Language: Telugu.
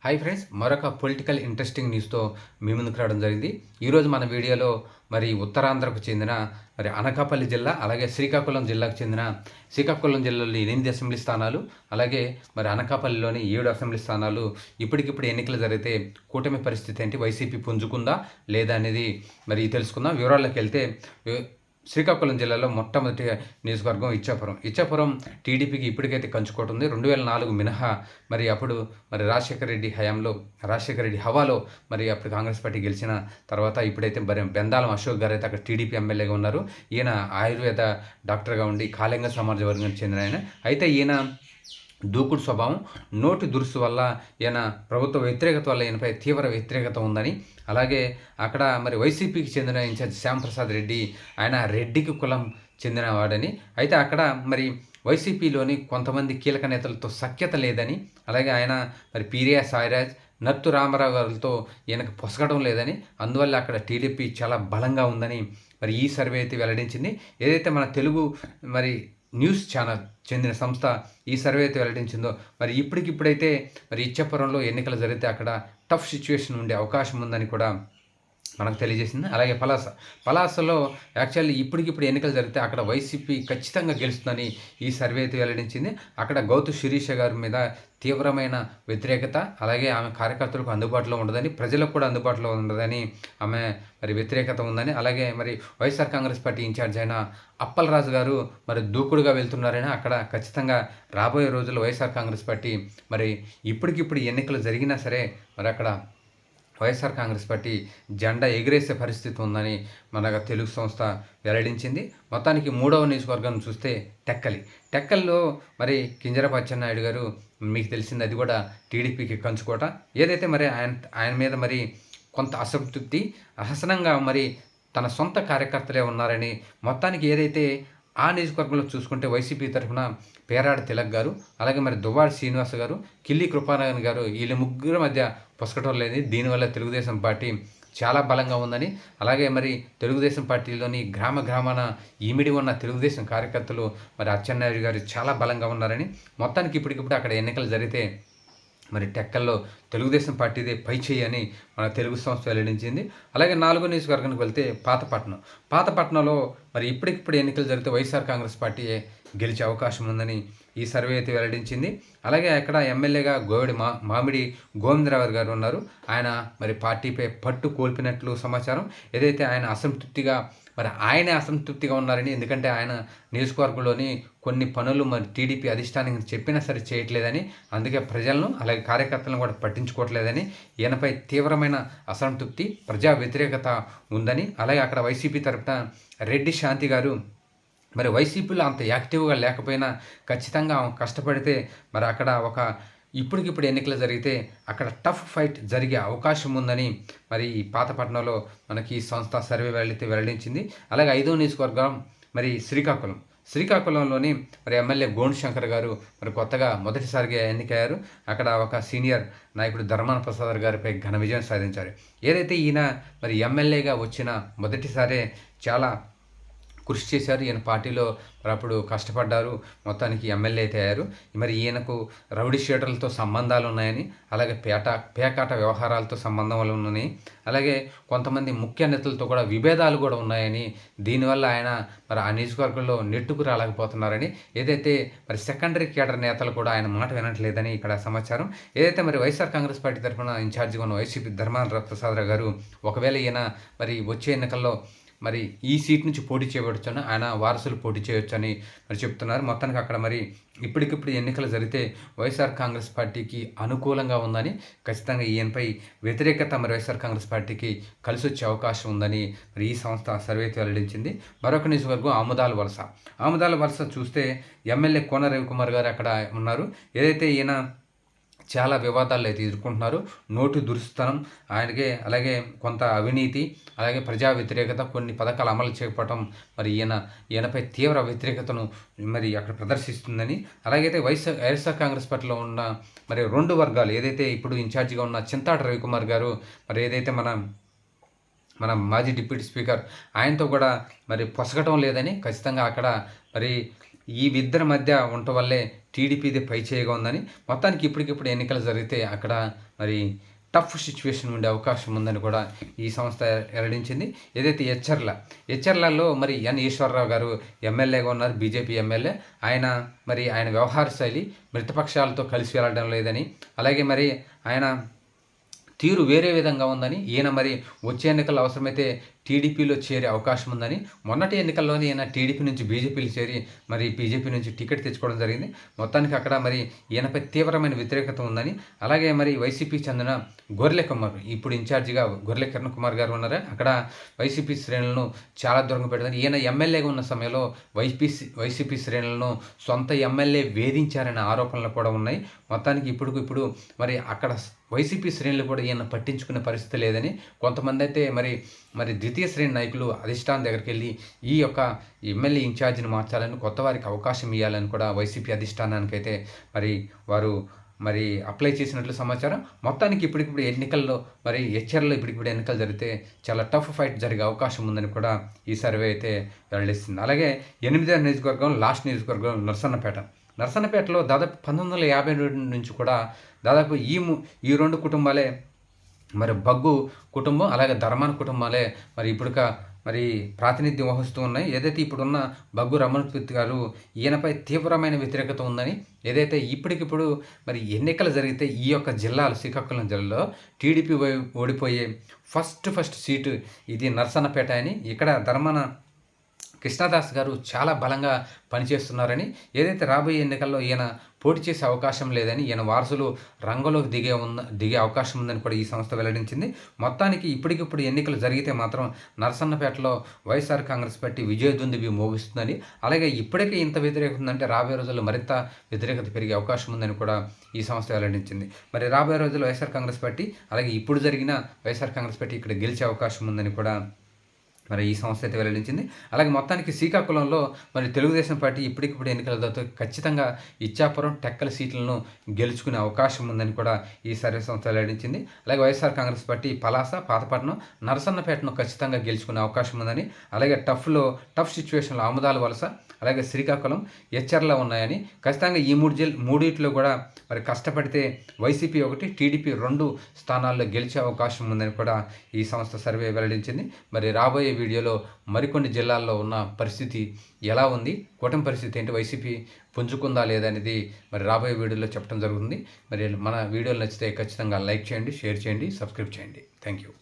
హాయ్ ఫ్రెండ్స్, మరొక పొలిటికల్ ఇంట్రెస్టింగ్ న్యూస్తో మీ ముందుకు రావడం జరిగింది. ఈరోజు మన వీడియోలో మరి ఉత్తరాంధ్రకు చెందిన మరి అనకాపల్లి జిల్లా, అలాగే శ్రీకాకుళం జిల్లాకు చెందిన శ్రీకాకుళం జిల్లాలో 8 అసెంబ్లీ స్థానాలు, అలాగే మరి అనకాపల్లిలోని 7 అసెంబ్లీ స్థానాలు ఇప్పటికిప్పుడు ఎన్నికలు జరిగితే కూటమి పరిస్థితి ఏంటి, వైసీపీ పుంజుకుందా లేదా అనేది మరి తెలుసుకుందాం. వివరాల్లోకి వెళ్తే శ్రీకాకుళం జిల్లాలో మొట్టమొదటి నియోజకవర్గం ఇచ్చాపురం. ఇచ్చాపురం టీడీపీకి ఇప్పటికైతే కంచుకోవటం ఉంది. 2004 మినహా మరి అప్పుడు మరి రాజశేఖర రెడ్డి హయాంలో, రాజశేఖర రెడ్డి హవాలో మరి అప్పుడు కాంగ్రెస్ పార్టీ గెలిచిన తర్వాత ఇప్పుడైతే మరి బెందాలం అశోక్ గారు అయితే అక్కడ టీడీపీ ఎమ్మెల్యేగా ఉన్నారు. ఈయన ఆయుర్వేద డాక్టర్గా ఉండి కాళింగ సమాజ వర్గానికి చెందిన ఆయన. అయితే ఈయన దూకుడు స్వభావం, నోటి దురుసు వల్ల ఈయన ప్రభుత్వ వ్యతిరేకత వల్ల ఈయనపై తీవ్ర వ్యతిరేకత ఉందని, అలాగే అక్కడ మరి వైసీపీకి చెందిన ఇన్ఛార్జ్ శ్యాంప్రసాద్ రెడ్డి, ఆయన రెడ్డికి కులం చెందిన వాడని, అయితే అక్కడ మరి వైసీపీలోని కొంతమంది కీలక నేతలతో సఖ్యత లేదని, అలాగే ఆయన మరి పీరియా సాయిరాజ్, నత్తు రామారావు గారితో ఈయనకు పొసగడం లేదని, అందువల్ల అక్కడ టీడీపీ చాలా బలంగా ఉందని మరి ఈ సర్వే అయితే వెల్లడించింది. ఏదైతే మన తెలుగు మరి న్యూస్ ఛానల్ చెందిన సంస్థ ఈ సర్వే అయితే వెల్లడించిందో, మరి ఇప్పటికిప్పుడైతే మరి ఇచ్చాపురంలో ఎన్నికలు జరిగితే అక్కడ టఫ్ సిచ్యువేషన్ ఉండే అవకాశం ఉందని కూడా మనకు తెలియజేసింది. అలాగే పలాసలో యాక్చువల్లీ ఇప్పటికిప్పుడు ఎన్నికలు జరిగితే అక్కడ వైసీపీ ఖచ్చితంగా గెలుస్తుందని ఈ సర్వే అయితే వెల్లడించింది. అక్కడ గౌతు శిరీష గారి మీద తీవ్రమైన వ్యతిరేకత, అలాగే ఆమె కార్యకర్తలకు అందుబాటులో ఉండదని, ప్రజలకు కూడా అందుబాటులో ఉండదని ఆమె మరి వ్యతిరేకత ఉందని, అలాగే మరి వైఎస్ఆర్ కాంగ్రెస్ పార్టీ ఇన్ఛార్జ్ అయిన అప్పలరాజు గారు మరి దూకుడుగా వెళ్తున్నారని, అక్కడ ఖచ్చితంగా రాబోయే రోజుల్లో వైఎస్ఆర్ కాంగ్రెస్ పార్టీ మరి ఇప్పటికిప్పుడు ఎన్నికలు జరిగినా సరే మరి అక్కడ వైఎస్ఆర్ కాంగ్రెస్ పార్టీ జెండా ఎగిరేసే పరిస్థితి ఉందని మన తెలుగు సంస్థ వెల్లడించింది. మొత్తానికి మూడవ నియోజకవర్గం చూస్తే టెక్కల్లో మరి కింజరాపు అచ్చెన్నాయుడు గారు, మీకు తెలిసింది, అది కూడా టీడీపీకి కంచుకోట. ఏదైతే మరి ఆయన మీద మరి కొంత అసంతృప్తి, అసహనంగా మరి తన సొంత కార్యకర్తలే ఉన్నారని, మొత్తానికి ఏదైతే ఆ నియోజకవర్గంలో చూసుకుంటే వైసీపీ తరఫున పేరాడ తిలక్ గారు, అలాగే మరి దువ్వాడి శ్రీనివాస్ గారు, కిల్లి కృపానారాయణ గారు, వీళ్ళ ముగ్గురు మధ్య పొసగటం లేదు. దీనివల్ల తెలుగుదేశం పార్టీ చాలా బలంగా ఉందని, అలాగే మరి తెలుగుదేశం పార్టీలోని గ్రామాన ఈమిడి ఉన్న తెలుగుదేశం కార్యకర్తలు మరి అచ్చెన్నాయుడు గారు చాలా బలంగా ఉన్నారని, మొత్తానికి ఇప్పటికిప్పుడు అక్కడ ఎన్నికలు జరిగితే మరి టెక్కల్లో తెలుగుదేశం పార్టీదే పై చేయి అని మన తెలుగు సంస్థ వెల్లడించింది. అలాగే 4వ నియోజకవర్గానికి వెళ్తే పాతపట్నంలో మరి ఇప్పటికిప్పుడు ఎన్నికలు జరిగితే వైఎస్ఆర్ కాంగ్రెస్ పార్టీ గెలిచే అవకాశం ఉందని ఈ సర్వే అయితే వెల్లడించింది. అలాగే అక్కడ ఎమ్మెల్యేగా మామిడి గోవిందరావు గారు ఉన్నారు. ఆయన మరి పార్టీపై పట్టు కోల్పోయినట్లు సమాచారం. ఏదైతే ఆయన ఆయనే అసంతృప్తిగా ఉన్నారని, ఎందుకంటే ఆయన నియోజకవర్గంలోని కొన్ని పనులు మరి టీడీపీ అధిష్టానానికి చెప్పినా సరే చేయట్లేదని, అందుకే ప్రజలను అలాగే కార్యకర్తలను కూడా పట్టించుకోవట్లేదని, ఈయనపై తీవ్రమైన అసంతృప్తి, ప్రజా వ్యతిరేకత ఉందని, అలాగే అక్కడ వైసీపీ తరఫున రెడ్డి శాంతి గారు మరి వైసీపీలో అంత యాక్టివ్గా లేకపోయినా ఖచ్చితంగా కష్టపడితే మరి అక్కడ ఇప్పటికిప్పుడు ఎన్నికలు జరిగితే అక్కడ టఫ్ ఫైట్ జరిగే అవకాశం ఉందని మరి ఈ పాతపట్నంలో మనకి ఈ సంస్థ సర్వే వెల్లడించింది. అలాగే 5వ నియోజకవర్గం మరి శ్రీకాకుళంలోని మరి ఎమ్మెల్యే గోండు శంకర్ గారు మరి కొత్తగా మొదటిసారిగా ఎన్నికయ్యారు. అక్కడ ఒక సీనియర్ నాయకుడు ధర్మాన ప్రసాద్ గారిపై ఘన విజయం సాధించారు. ఏదైతే ఈయన మరి ఎమ్మెల్యేగా వచ్చిన మొదటిసారే చాలా కృషి చేశారు. ఈయన పార్టీలో అప్పుడు కష్టపడ్డారు, మొత్తానికి ఎమ్మెల్యే అయితే అయ్యారు. మరి ఈయనకు రౌడీ షీటర్లతో సంబంధాలు ఉన్నాయని, అలాగే పేకాట వ్యవహారాలతో సంబంధాలు ఉన్నాయి, అలాగే కొంతమంది ముఖ్య నేతలతో కూడా విభేదాలు కూడా ఉన్నాయని, దీనివల్ల ఆయన మరి ఆ నియోజకవర్గంలో నెట్టుకు రాలేకపోతున్నారని, ఏదైతే మరి సెకండరీ కేడర్ నేతలు కూడా ఆయన మాట వినట్లేదని ఇక్కడ సమాచారం. ఏదైతే మరి వైఎస్ఆర్ కాంగ్రెస్ పార్టీ తరఫున ఇన్ఛార్జిగా ఉన్న వైసీపీ ధర్మాన ప్రసాద్ గారు ఒకవేళ ఈయన మరి వచ్చే ఎన్నికల్లో మరి ఈ సీట్ నుంచి పోటీ చేయవచ్చని, ఆయన వారసులు పోటీ చేయవచ్చని మరి చెప్తున్నారు. మొత్తానికి అక్కడ మరి ఇప్పటికిప్పుడు ఎన్నికలు జరిగితే వైఎస్ఆర్ కాంగ్రెస్ పార్టీకి అనుకూలంగా ఉందని, ఖచ్చితంగా ఈయనపై వ్యతిరేకత మరి వైఎస్ఆర్ కాంగ్రెస్ పార్టీకి కలిసి వచ్చే అవకాశం ఉందని మరి ఈ సంస్థ సర్వే వెల్లడించింది. మరొక నియోజకవర్గం ఆముదాల వలస చూస్తే ఎమ్మెల్యే కోన రవికుమార్ గారు అక్కడ ఉన్నారు. ఏదైతే ఈయన చాలా వివాదాలు అయితే ఎదుర్కొంటున్నారు. నోటు దురుస్తనం ఆయనకే, అలాగే కొంత అవినీతి, అలాగే ప్రజా వ్యతిరేకత, కొన్ని పథకాలు అమలు చేపట్టడం మరి ఈయనపై తీవ్ర వ్యతిరేకతను మరి అక్కడ ప్రదర్శిస్తుందని, అలాగైతే వైఎస్ఆర్ కాంగ్రెస్ పార్టీలో ఉన్న మరి 2 వర్గాలు, ఏదైతే ఇప్పుడు ఇన్ఛార్జిగా ఉన్న చింతాట రవికుమార్ గారు మరి ఏదైతే మన మాజీ డిప్యూటీ స్పీకర్ ఆయనతో కూడా మరి పొసగటం లేదని, ఖచ్చితంగా అక్కడ మరి ఈ ఇద్దరి మధ్య ఉండటం వల్లే టీడీపీది పైచేయిగా ఉందని, మొత్తానికి ఇప్పటికిప్పుడు ఎన్నికలు జరిగితే అక్కడ మరి టఫ్ సిచ్యువేషన్ ఉండే అవకాశం ఉందని కూడా ఈ సంస్థ వెల్లడించింది. ఏదైతే హెచ్చర్లలో మరి ఎన్ ఈశ్వరరావు గారు ఎమ్మెల్యేగా ఉన్నారు, బీజేపీ ఎమ్మెల్యే. ఆయన వ్యవహార శైలి మిత్రపక్షాలతో కలిసి వెళ్ళడం లేదని, అలాగే మరి ఆయన తీరు వేరే విధంగా ఉందని, ఈయన మరి వచ్చే ఎన్నికల్లో అవసరమైతే టీడీపీలో చేరే అవకాశం ఉందని, మొన్నటి ఎన్నికల్లోనే ఈయన టీడీపీ నుంచి బీజేపీలో చేరి మరి బీజేపీ నుంచి టికెట్ తెచ్చుకోవడం జరిగింది. మొత్తానికి అక్కడ మరి ఈయనపై తీవ్రమైన వ్యతిరేకత ఉందని, అలాగే మరి వైసీపీకి చెందిన గొర్రెల కుమార్, ఇప్పుడు ఇన్ఛార్జిగా గొర్రెల కిరణ్ కుమార్ గారు ఉన్నారా, అక్కడ వైసీపీ శ్రేణులను చాలా దూరంగా పెడతారు. ఈయన ఎమ్మెల్యేగా ఉన్న సమయంలో వైసీపీ శ్రేణులను సొంత ఎమ్మెల్యే వేధించారనే ఆరోపణలు కూడా ఉన్నాయి. మొత్తానికి ఇప్పుడు మరి అక్కడ వైసీపీ శ్రేణులు కూడా ఈయన పట్టించుకునే పరిస్థితి లేదని, కొంతమంది అయితే మరి ద్వితీయ శ్రేణి నాయకులు అధిష్టానం దగ్గరికి వెళ్ళి ఈ యొక్క ఎమ్మెల్యే ఇన్ఛార్జిని మార్చాలని, కొత్త వారికి అవకాశం ఇవ్వాలని కూడా వైసీపీ అధిష్టానానికైతే వారు అప్లై చేసినట్లు సమాచారం. మొత్తానికి ఇప్పటికిప్పుడు ఎన్నికల్లో మరి హెచ్చర్లో ఇప్పటికిప్పుడు ఎన్నికలు జరిగితే చాలా టఫ్ ఫైట్ జరిగే అవకాశం ఉందని కూడా ఈ సర్వే అయితే వెల్లడిస్తుంది. అలాగే 8వ నియోజకవర్గం, లాస్ట్ నియోజకవర్గం నర్సన్నపేటలో దాదాపు 1952 నుంచి కూడా దాదాపు ఈ రెండు కుటుంబాలే, మరి బగ్గు కుటుంబం అలాగే ధర్మాన కుటుంబాలే మరి ప్రాతినిధ్యం వహిస్తూ ఉన్నాయి. ఏదైతే ఇప్పుడున్న బగ్గు రమణపతి గారు, ఈయనపై తీవ్రమైన వ్యతిరేకత ఉందని, ఏదైతే ఇప్పటికిప్పుడు మరి ఎన్నికలు జరిగితే ఈ యొక్క జిల్లాలు, శ్రీకాకుళం జిల్లాలో టీడీపీ ఓడిపోయే ఫస్ట్ సీటు ఇది నర్సన్నపేట అని, ఇక్కడ ధర్మాన కృష్ణదాస్ గారు చాలా బలంగా పనిచేస్తున్నారని, ఏదైతే రాబోయే ఎన్నికల్లో ఈయన పోటీ చేసే అవకాశం లేదని, ఈయన వారసులు రంగంలోకి దిగే అవకాశం ఉందని కూడా ఈ సంస్థ వెల్లడించింది. మొత్తానికి ఇప్పటికిప్పుడు ఎన్నికలు జరిగితే మాత్రం నర్సన్నపేటలో వైఎస్ఆర్ కాంగ్రెస్ పార్టీ విజయదుందుబి మోగిస్తుందని, అలాగే ఇప్పటికే ఇంత వ్యతిరేకత ఉందంటే రాబోయే రోజుల్లో మరింత వ్యతిరేకత పెరిగే అవకాశం ఉందని కూడా ఈ సంస్థ వెల్లడించింది. మరి రాబోయే రోజుల్లో వైఎస్ఆర్ కాంగ్రెస్ పార్టీ, అలాగే ఇప్పుడు జరిగిన వైఎస్ఆర్ కాంగ్రెస్ పార్టీ ఇక్కడ గెలిచే అవకాశం ఉందని కూడా మరి ఈ సంస్థ అయితే వెల్లడించింది. అలాగే మొత్తానికి శ్రీకాకుళంలో మరి తెలుగుదేశం పార్టీ ఇప్పటికిప్పుడు ఎన్నికలతో ఖచ్చితంగా ఇచ్చాపురం, టెక్కల సీట్లను గెలుచుకునే అవకాశం ఉందని కూడా ఈ సర్వే సంస్థ వెల్లడించింది. అలాగే వైఎస్ఆర్ కాంగ్రెస్ పార్టీ పలాస, పాతపట్నం, నరసన్నపేటను ఖచ్చితంగా గెలుచుకునే అవకాశం ఉందని, అలాగే టఫ్ సిచ్యువేషన్లో ఆముదాల వలస, అలాగే శ్రీకాకుళం, హెచ్చర్ల ఉన్నాయని, ఖచ్చితంగా ఈ మూడిట్లో కూడా మరి కష్టపడితే వైసీపీ 1, టీడీపీ 2 స్థానాల్లో గెలిచే అవకాశం ఉందని కూడా ఈ సంస్థ సర్వే వెల్లడించింది. మరి రాబోయే వీడియోలో మరికొన్ని జిల్లాల్లో ఉన్న పరిస్థితి ఎలా ఉంది, కూటమి పరిస్థితి ఏంటి, వైసీపీ పుంజుకుందా లేదనేది మరి రాబోయే వీడియోలో చెప్పడం జరుగుతుంది. మరి మన వీడియోలు నచ్చితే ఖచ్చితంగా లైక్ చేయండి, షేర్ చేయండి, సబ్స్క్రైబ్ చేయండి. Thank you.